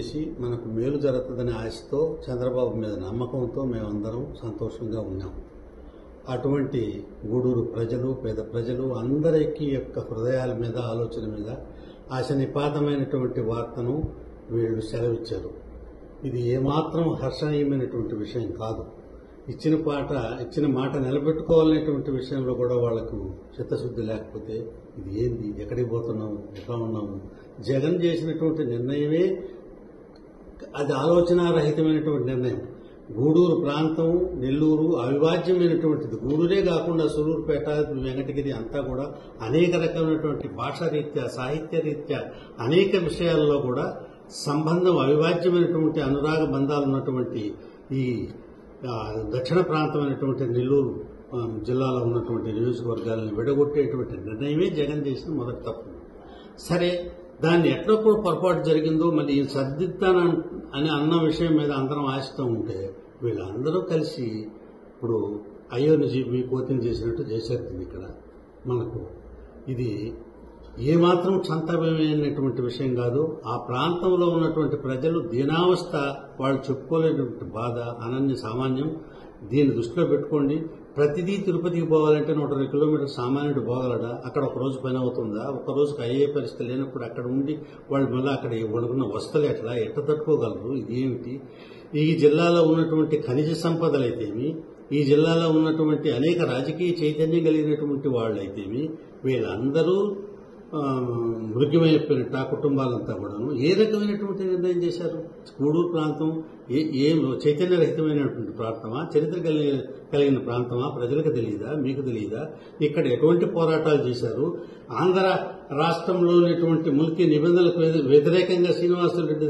చేసి మనకు మేలు జరుగుతుందనే ఆశతో చంద్రబాబు మీద నమ్మకంతో మేమందరం సంతోషంగా ఉన్నాం. అటువంటి గూడూరు ప్రజలు, పేద ప్రజలు అందరికీ యొక్క హృదయాల మీద, ఆలోచన మీద ఆశ నిపాతమైనటువంటి వార్తను వీళ్ళు సెలవిచ్చారు. ఇది ఏమాత్రం హర్షణీయమైనటువంటి విషయం కాదు. ఇచ్చిన మాట నిలబెట్టుకోవాలనేటువంటి విషయంలో కూడా వాళ్లకు చిత్తశుద్ధి లేకపోతే ఇది ఏంది, ఎక్కడికి పోతున్నాము, ఎట్లా ఉన్నాము? జగన్ చేసినటువంటి నిర్ణయమే అది ఆలోచనారహితమైనటువంటి నిర్ణయం. గూడూరు ప్రాంతం, నెల్లూరు అవిభాజ్యమైనటువంటిది. గూడూరే కాకుండా సూలూరుపేట, వెంకటగిరి అంతా కూడా అనేక రకమైనటువంటి భాషా రీత్యా, సాహిత్య రీత్యా అనేక విషయాల్లో కూడా సంబంధం అవిభాజ్యమైనటువంటి అనురాగ బంధాలు ఉన్నటువంటి ఈ దక్షిణ ప్రాంతమైనటువంటి నెల్లూరు జిల్లాలో ఉన్నటువంటి నియోజకవర్గాలను విడగొట్టేటువంటి నిర్ణయమే జగన్ చేసిన మొదటి తప్పు. సరే, దాన్ని ఎట్లప్పుడు పొరపాటు జరిగిందో మళ్ళీ సర్దిద్దాను అని అన్న విషయం మీద అందరం ఆశతో ఉంటే వీళ్ళందరూ కలిసి ఇప్పుడు అయ్యోని జీవి కోతిని చేసినట్టు చేశారు. దీన్ని ఇక్కడ మనకు ఇది ఏమాత్రం చంతమైనటువంటి విషయం కాదు. ఆ ప్రాంతంలో ఉన్నటువంటి ప్రజలు దీనావస్థ, వాళ్ళు చెప్పుకోలేనటువంటి బాధ అనన్య సామాన్యం. దీన్ని దృష్టిలో పెట్టుకోండి. ప్రతిదీ తిరుపతికి పోవాలంటే 120 కిలోమీటర్లు సామాన్యుడు పోగలడా? అక్కడ ఒక రోజు పని అవుతుందా? ఒక రోజుకి అయ్యే పరిస్థితి లేనప్పుడు అక్కడ ఉండి వాళ్ళు మళ్ళీ అక్కడ వండుకున్న వస్తువులు ఎట్లా తట్టుకోగలరు? ఇదేమిటి? ఈ జిల్లాలో ఉన్నటువంటి ఖనిజ సంపదలైతేమి, ఈ జిల్లాలో ఉన్నటువంటి అనేక రాజకీయ చైతన్యం కలిగినటువంటి వాళ్ళైతేమి వీళ్ళందరూ మృగ్యమైపోయినట్టు ఆ కుటుంబాలంతా కూడాను ఏ రకమైనటువంటి నిర్ణయం చేశారు? గూడూరు ప్రాంతం ఏం చైతన్యరహితమైనటువంటి ప్రాంతమా? చరిత్ర కలిగిన ప్రాంతమా? ప్రజలకు తెలియదా? మీకు తెలియదా? ఇక్కడ ఎటువంటి పోరాటాలు చేశారు? ఆంధ్ర రాష్ట్రంలో ఉన్నటువంటి ముల్కీ నిబంధనలకు వ్యతిరేకంగా శ్రీనివాసరెడ్డి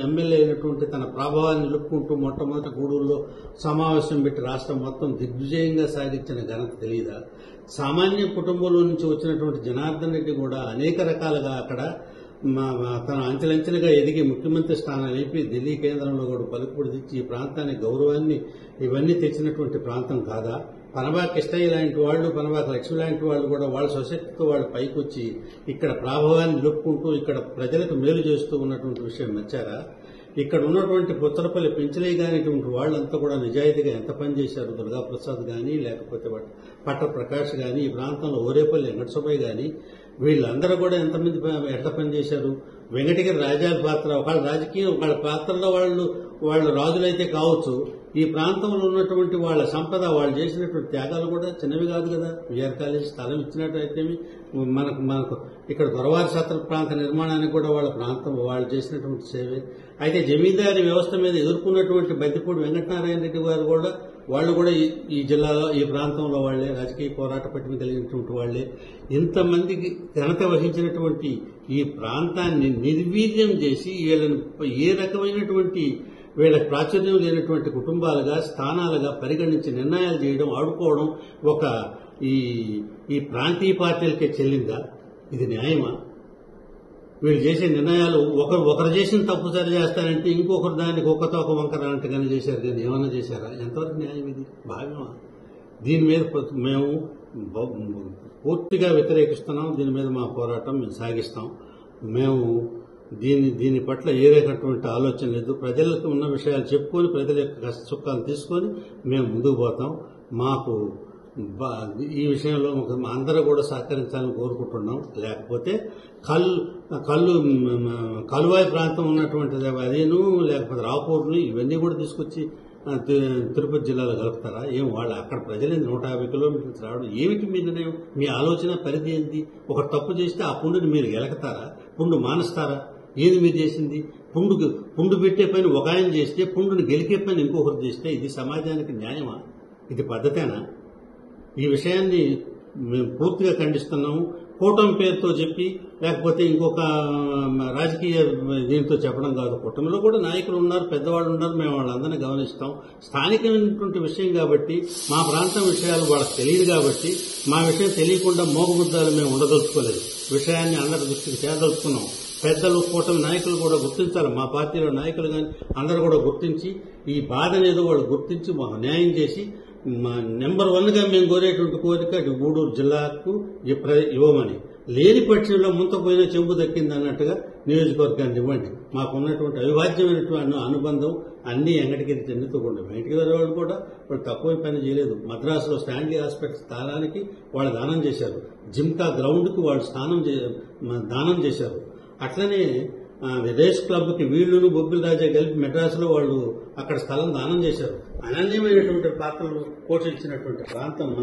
ఎమ్మెల్యే అయినటువంటి తన ప్రభావాన్ని నిలుపుకుంటూ మొట్టమొదటి గూడూరులో సమావేశం పెట్టి రాష్ట్రం మొత్తం దిగ్విజయంగా సాగించిన ఘనత తెలియదా? సామాన్య కుటుంబంలో నుంచి వచ్చినటువంటి జనార్దన్ రెడ్డి కూడా అనేక రకాలుగా అక్కడ తన అంచెలంచెలుగా ఎదిగి ముఖ్యమంత్రి స్థానాన్ని అయిపోయి ఢిల్లీ కేంద్రంలో కూడా పలుకుబడి తెచ్చి ఈ ప్రాంతానికి గౌరవాన్ని ఇవన్నీ తెచ్చినటువంటి ప్రాంతం కాదా? పనబా కిష్టయ్య లాంటి వాళ్ళు, పనబా లక్ష్మి లాంటి వాళ్ళు కూడా వాళ్ళ స్వశక్తితో వాళ్ళు పైకొచ్చి ఇక్కడ ప్రభావాన్ని నిలుపుకుంటూ ఇక్కడ ప్రజలకు మేలు చేస్తూ ఉన్నటువంటి విషయం నచ్చారా? ఇక్కడ ఉన్నటువంటి పుచ్చలపల్లి పెంచలే కానిటువంటి వాళ్ళంతా కూడా నిజాయితీగా ఎంత పనిచేశారు? దుర్గాప్రసాద్ గాని, లేకపోతే పట్ట ప్రకాష్ గాని, ఈ ప్రాంతంలో ఓరేపల్లి వెంకటసుబ్బయ్య గాని, వీళ్ళందరూ కూడా ఎంతమంది ఎట్లా పనిచేశారు? వెంకటగిరి రాజాల పాత్ర, ఒకళ్ళ రాజకీయం, ఒకళ్ళ పాత్రలో వాళ్ళు రాజులైతే కావచ్చు. ఈ ప్రాంతంలో ఉన్నటువంటి వాళ్ళ సంపద, వాళ్ళు చేసినటువంటి త్యాగాలు కూడా చిన్నవి కాదు కదా. విఆర్ కాలేజ్ స్థలం ఇచ్చినట్టయితే మనకు ఇక్కడ దొరవారి సత్ర ప్రాంత నిర్మాణానికి కూడా వాళ్ళ ప్రాంతం వాళ్ళు చేసినటువంటి సేవే. అయితే జమీందారీ వ్యవస్థ మీద ఎదుర్కొన్నటువంటి బద్దిపూడి వెంకటనారాయణ రెడ్డి గారు కూడా వాళ్ళు కూడా ఈ జిల్లాలో, ఈ ప్రాంతంలో వాళ్లే, రాజకీయ పోరాట పట్టిన కలిగినటువంటి వాళ్లే. ఇంతమందికి ఘనత వహించినటువంటి ఈ ప్రాంతాన్ని నిర్వీర్యం చేసి వీళ్ళని ఏ రకమైనటువంటి వీళ్ళకి ప్రాచుర్యం లేనటువంటి కుటుంబాలుగా, స్థానాలుగా పరిగణించి నిర్ణయాలు చేయడం, ఆడుకోవడం ఒక ఈ ప్రాంతీయ పార్టీలకే చెల్లిందా? ఇది న్యాయమా? వీళ్ళు చేసే నిర్ణయాలు ఒకరు చేసిన తప్పు సరి చేస్తారంటే ఇంకొకరు దానికి ఒక వంకర అన్నట్టుగానే చేశారు, కానీ ఏమన్నా చేశారా? ఎంతవరకు న్యాయం ఇది? భావ్యమా? దీని మీద మేము పూర్తిగా వ్యతిరేకిస్తున్నాం. దీని మీద మా పోరాటం మేము సాగిస్తాం. మేము దీని పట్ల ఏ రకమైనటువంటి ఆలోచన లేదు. ప్రజలకు ఉన్న విషయాలు చెప్పుకొని, ప్రజల యొక్క కష్ట సుఖాలు తీసుకొని మేము ముందుకు పోతాం. మాకు ఈ విషయంలో అందరూ కూడా సహకరించాలని కోరుకుంటున్నాం. లేకపోతే కలువాయి ప్రాంతం ఉన్నటువంటిది అదేను, లేకపోతే రాపూర్ని, ఇవన్నీ కూడా తీసుకొచ్చి తిరుపతి జిల్లాలో కలుపుతారా? ఏం వాళ్ళు అక్కడ ప్రజలు 150 కిలోమీటర్స్ రావడం ఏమిటి? మీ నిర్ణయం, మీ ఆలోచన పరిధి ఏంటి? ఒక తప్పు చేస్తే ఆ పుండుని మీరు గెలకతారా? పుండు మానేస్తారా? ఏది మీరు చేసింది? పుండు పెట్టే పని ఒక ఆయన చేస్తే, పుండుని గెలికే పని ఇంకొకరు చేస్తే ఇది సమాజానికి న్యాయమా? ఇది పద్ధతేనా? ఈ విషయాన్ని మేము పూర్తిగా ఖండిస్తున్నాము. కూటమి పేరుతో చెప్పి, లేకపోతే ఇంకొక రాజకీయ దీంతో చెప్పడం కాదు. కూటమిలో కూడా నాయకులు ఉన్నారు, పెద్దవాళ్ళు ఉన్నారు, మేము వాళ్ళందరినీ గమనిస్తాం. స్థానికమైనటువంటి విషయం కాబట్టి, మా ప్రాంతం విషయాలు వాళ్ళకి తెలియదు కాబట్టి, మా విషయం తెలియకుండా మోగముద్దాలు మేము ఉండదలుచుకోలేదు. విషయాన్ని అందరి దృష్టికి చేరదలుచుకున్నాం. పెద్దలు, కూటమి నాయకులు కూడా గుర్తించాలి. మా పార్టీలో నాయకులు కానీ అందరూ కూడా గుర్తించి, ఈ బాధ అనేది వాళ్ళు గుర్తించి మాకు న్యాయం చేసి, నెంబర్ 1గా మేము కోరేటువంటి కోరిక గూడూరు జిల్లాకు ఇవ్వమని. లేని పక్షంలో ముంతపోయిన చెంబు దక్కింది అన్నట్టుగా నియోజకవర్గాన్ని ఇవ్వండి. మాకున్నటువంటి అవిభాజ్యమైనటువంటి అనుబంధం అన్ని వెంకటగిరి చెందుతూకుండా వెంకటగిరి వాళ్ళు కూడా వాళ్ళు తక్కువ పని చేయలేదు. మద్రాసులో స్టాన్లీ హాస్పిటల్ స్థానానికి వాళ్ళు దానం చేశారు. జిమ్కా గ్రౌండ్కి వాళ్ళు దానం చేశారు. అట్లనే విదేశ్ క్లబ్కి వీళ్ళను బొబ్బిల్ రాజా కలిపి మెడ్రాసులో వాళ్ళు అక్కడ స్థలం దానం చేశారు. అనన్యమైనటువంటి పాత్రలు పోషించినటువంటి ప్రాంతం